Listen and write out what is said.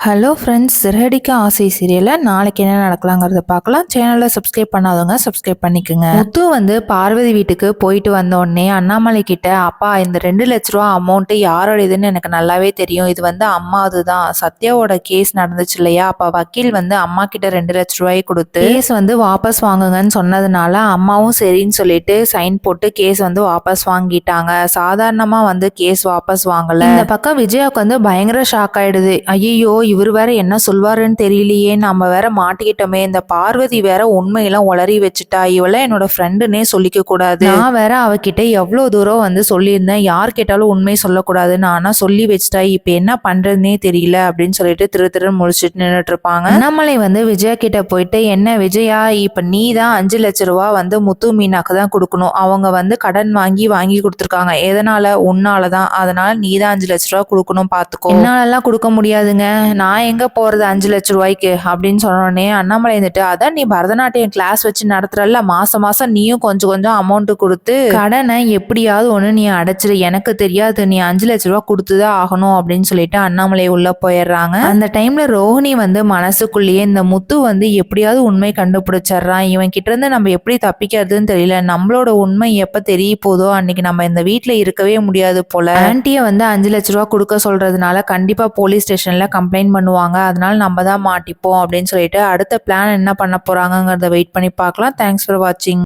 Hello friends, Siragadikka ஆசை சீரியலில் நாளைக்கு என்ன நடக்கலாங்கிறத பார்க்கலாம். சேனலை சப்ஸ்கிரைப் பண்ணாதவங்க சப்ஸ்கிரைப் பண்ணிக்கோங்க. முத்து வந்து பார்வதி வீட்டுக்கு போயிட்டு வந்த உடனே அண்ணாமலை கிட்ட, அப்பா இந்த 2 லட்ச ரூபா அமௌண்ட்டு யாரோடையதுன்னு எனக்கு நல்லாவே தெரியும், இது வந்து அம்மாது தான், சத்யாவோட கேஸ் நடந்துச்சு இல்லையா, அப்போ வக்கீல் வந்து அம்மா கிட்ட 2 லட்ச ரூபாய் கொடுத்து கேஸ் வந்து வாபஸ் வாங்குங்கன்னு சொன்னதுனால அம்மாவும் சரின்னு சொல்லிட்டு சைன் போட்டு கேஸ் வந்து வாபஸ் வாங்கிட்டாங்க. சாதாரணமாக வந்து கேஸ் வாபஸ் வாங்கலை. இந்த பக்கம் விஜயாவுக்கு வந்து பயங்கர ஷாக் ஆயிடுது. ஐயோ, இவர் வேற என்ன சொல்வாருன்னு தெரியலையே, நம்ம வேற மாட்டிக்கிட்டோமே, இந்த பார்வதி வேற உண்மையெல்லாம் உளறி வச்சுட்டா, இவள என்னோட ஃப்ரெண்டுன்னே சொல்லிக்க கூடாது, நான் வேற அவகிட்ட எவ்வளவு தூரம் வந்து சொல்லியிருந்தேன், யார் கேட்டாலும் உண்மை சொல்லக்கூடாதுன்னு, ஆனா சொல்லி வச்சுட்டா, இப்ப என்ன பண்றதுன்னே தெரியல அப்படின்னு சொல்லிட்டு திரு முடிச்சுட்டு நின்றுட்டு இருப்பாங்க. அண்ணாமலை வந்து விஜயா கிட்ட போயிட்டு, என்ன விஜயா, இப்ப நீ தான் 5 லட்ச ரூபா வந்து முத்து மீனாக்கு தான் கொடுக்கணும், அவங்க வந்து கடன் வாங்கி கொடுத்துருக்காங்க, எதனால, உன்னாலதான், அதனால நீ தான் 5 லட்ச ரூபா கொடுக்கணும், பாத்துக்கோ, என்னாலலாம் கொடுக்க முடியாதுங்க, நான் எங்க போறது 5 லட்ச ரூபாய்க்கு அப்படின்னு சொன்னோடனே அண்ணாமலை இருந்துட்டு, அதான் நீ பரதநாட்டியம் கிளாஸ் வச்சு நடத்துறல்ல, மாசம் மாசம் நீயும் கொஞ்சம் கொஞ்சம் அமௌண்ட் கொடுத்து கடனை எப்படியாவது ஒண்ணு நீ அடைச்சிரு, எனக்கு தெரியாது, நீ 5 லட்ச ரூபா கொடுத்துதான் ஆகணும் அப்படின்னு சொல்லிட்டு அண்ணாமலை உள்ள போயிடுறாங்க. அந்த டைம்ல ரோஹிணி வந்து மனசுக்குள்ளேயே, இந்த முத்து வந்து எப்படியாவது உண்மை கண்டுபிடிச்சிடுறான், இவன் கிட்ட இருந்து நம்ம எப்படி தப்பிக்கிறதுன்னு தெரியல, நம்மளோட உண்மை எப்ப தெரிய போதோ அன்னைக்கு நம்ம இந்த வீட்டுல இருக்கவே முடியாது போல, ஆன்ட்டிய வந்து 5 லட்ச ரூபா கொடுக்க சொல்றதுனால கண்டிப்பா போலீஸ் ஸ்டேஷன்ல கம்ப்ளைண்ட் பண்ணுவாங்க, அதனால நம்ம தான் மாட்டிப்போம் அப்படின்னு சொல்லிட்டு அடுத்த பிளான் என்ன பண்ண போறாங்கங்கிறத வெயிட் பண்ணி பார்க்கலாம். தேங்க்ஸ் ஃபார் வாட்சிங்.